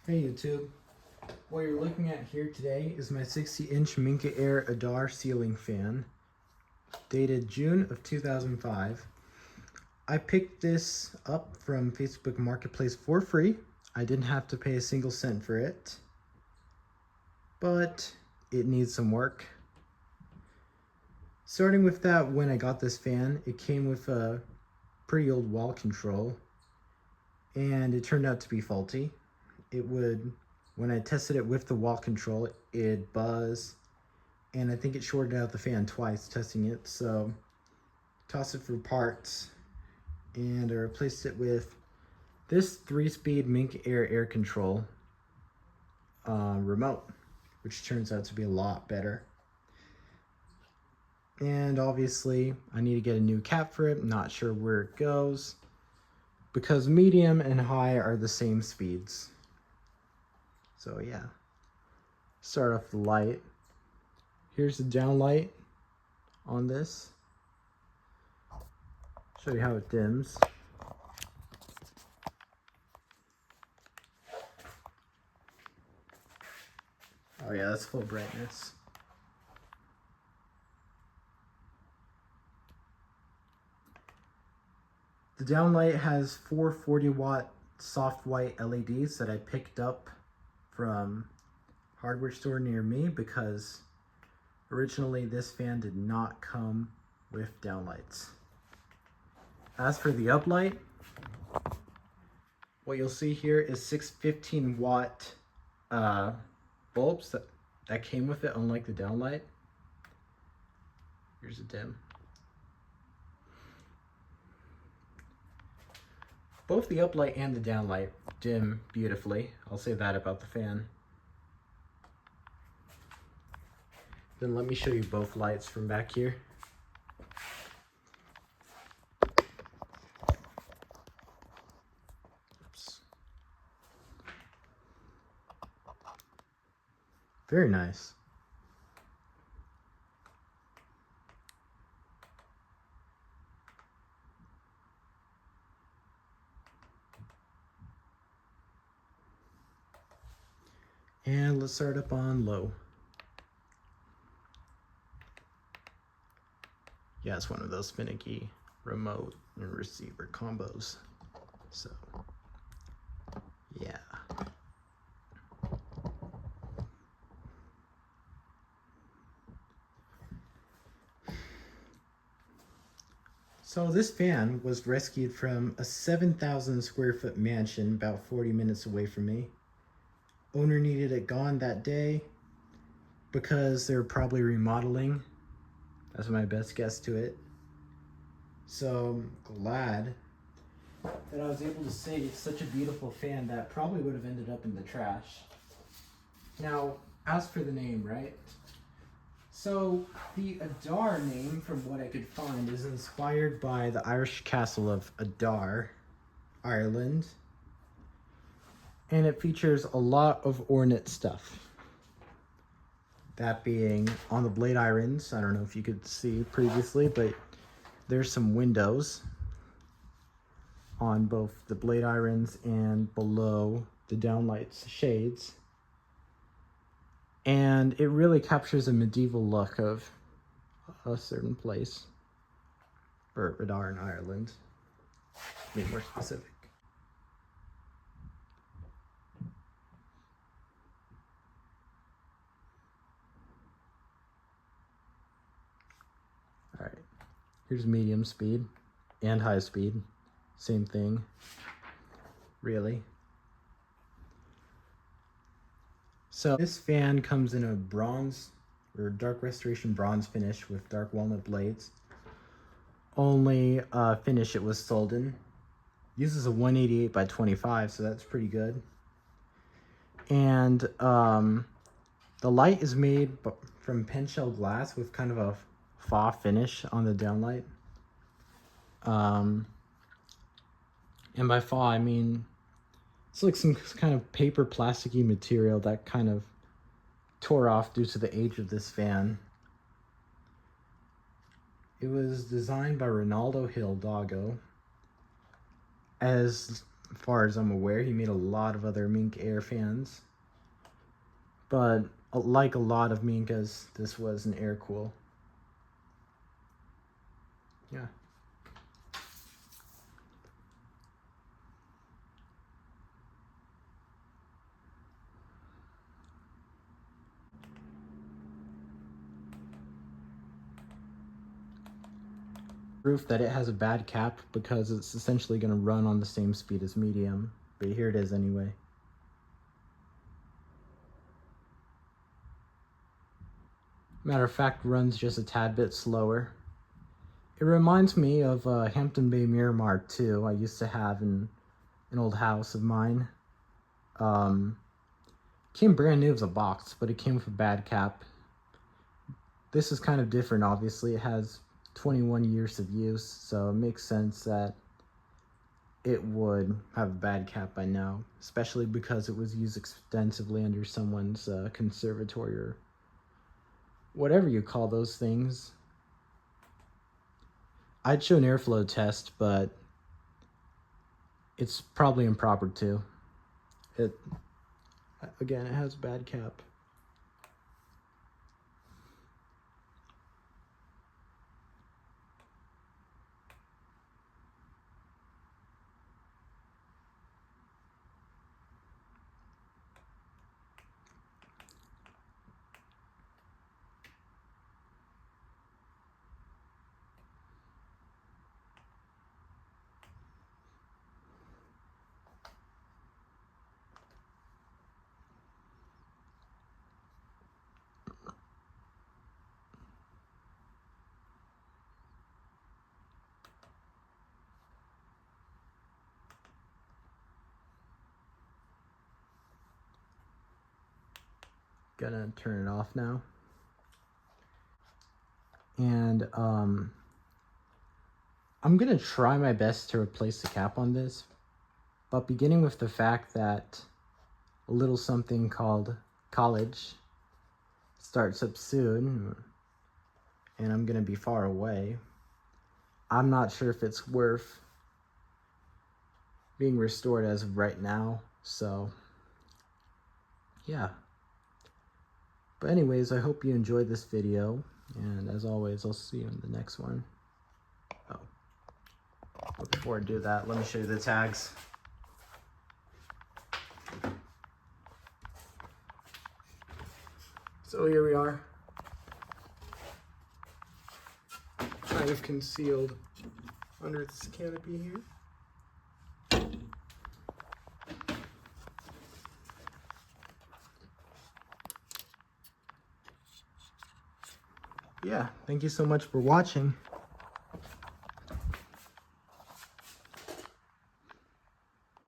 Hey YouTube, what you're looking at here today is my 60-inch Minka Aire Adare ceiling fan, dated June of 2005. I picked this up from Facebook Marketplace for free. I didn't have to pay a single cent for it, but it needs some work. Starting with that, when I got this fan, it came with a pretty old wall control, and it turned out to be faulty. When I tested it with the wall control, it buzzed, and I think it shorted out the fan twice testing it, so tossed it for parts, and I replaced it with this 3-speed Minka Aire air control remote, which turns out to be a lot better. And obviously, I need to get a new cap for it. Not sure where it goes, because medium and high are the same speeds. So yeah, start off the light. Here's the down light on this. Show you how it dims. Oh yeah, that's full brightness. The downlight has 4 40-watt soft white LEDs that I picked up from a hardware store near me, because originally this fan did not come with downlights. As for the uplight, what you'll see here is 6 15-watt bulbs that came with it, unlike the downlight. Here's a dim. Both the uplight and the downlight dim beautifully. I'll say that about the fan. Then let me show you both lights from back here. Oops. Very nice. And let's start up on low. Yeah, it's one of those finicky remote and receiver combos. So, yeah. So this fan was rescued from a 7,000 square foot mansion about 40 minutes away from me. Owner needed it gone that day because they're probably remodeling. That's my best guess to it. So I'm glad that I was able to save such a beautiful fan that probably would have ended up in the trash. Now, as for the name, right? So the Adare name, from what I could find, is inspired by the Irish castle of Adare, Ireland. And it features a lot of ornate stuff. That being on the blade irons, I don't know if you could see previously, but there's some windows on both the blade irons and below the downlights shades. And it really captures a medieval look of a certain place, or Adare in Ireland, to be more specific. All right, here's medium speed and high speed. Same thing, really. So this fan comes in a bronze or dark restoration bronze finish with dark walnut blades. Only finish it was sold in. Uses a 188 by 25, so that's pretty good. And the light is made from pen shell glass with kind of a faux finish on the downlight. And by faux, I mean it's like some kind of paper plasticky material that kind of tore off due to the age of this fan. It was designed by Ronaldo Hidalgo as far as I'm aware. He made a lot of other Minka Aire fans. But like a lot of Minkas, this was an air cool. Yeah. Proof that it has a bad cap because it's essentially going to run on the same speed as medium. But here it is anyway. Matter of fact, runs just a tad bit slower. It reminds me of Hampton Bay Miramar 2 I used to have in an old house of mine. Came brand new as a box, but it came with a bad cap. This is kind of different, obviously. It has 21 years of use, so it makes sense that it would have a bad cap by now, especially because it was used extensively under someone's conservatory or whatever you call those things. I'd show an airflow test, but it's probably improper too. Again, it has a bad cap. Gonna turn it off now. And I'm gonna try my best to replace the cap on this, but beginning with the fact that a little something called college starts up soon and I'm gonna be far away, I'm not sure if it's worth being restored as of right now. So yeah. But anyways, I hope you enjoyed this video, and as always, I'll see you in the next one. Oh, but before I do that, let me show you the tags. So here we are, kind of concealed under this canopy here. Yeah, thank you so much for watching.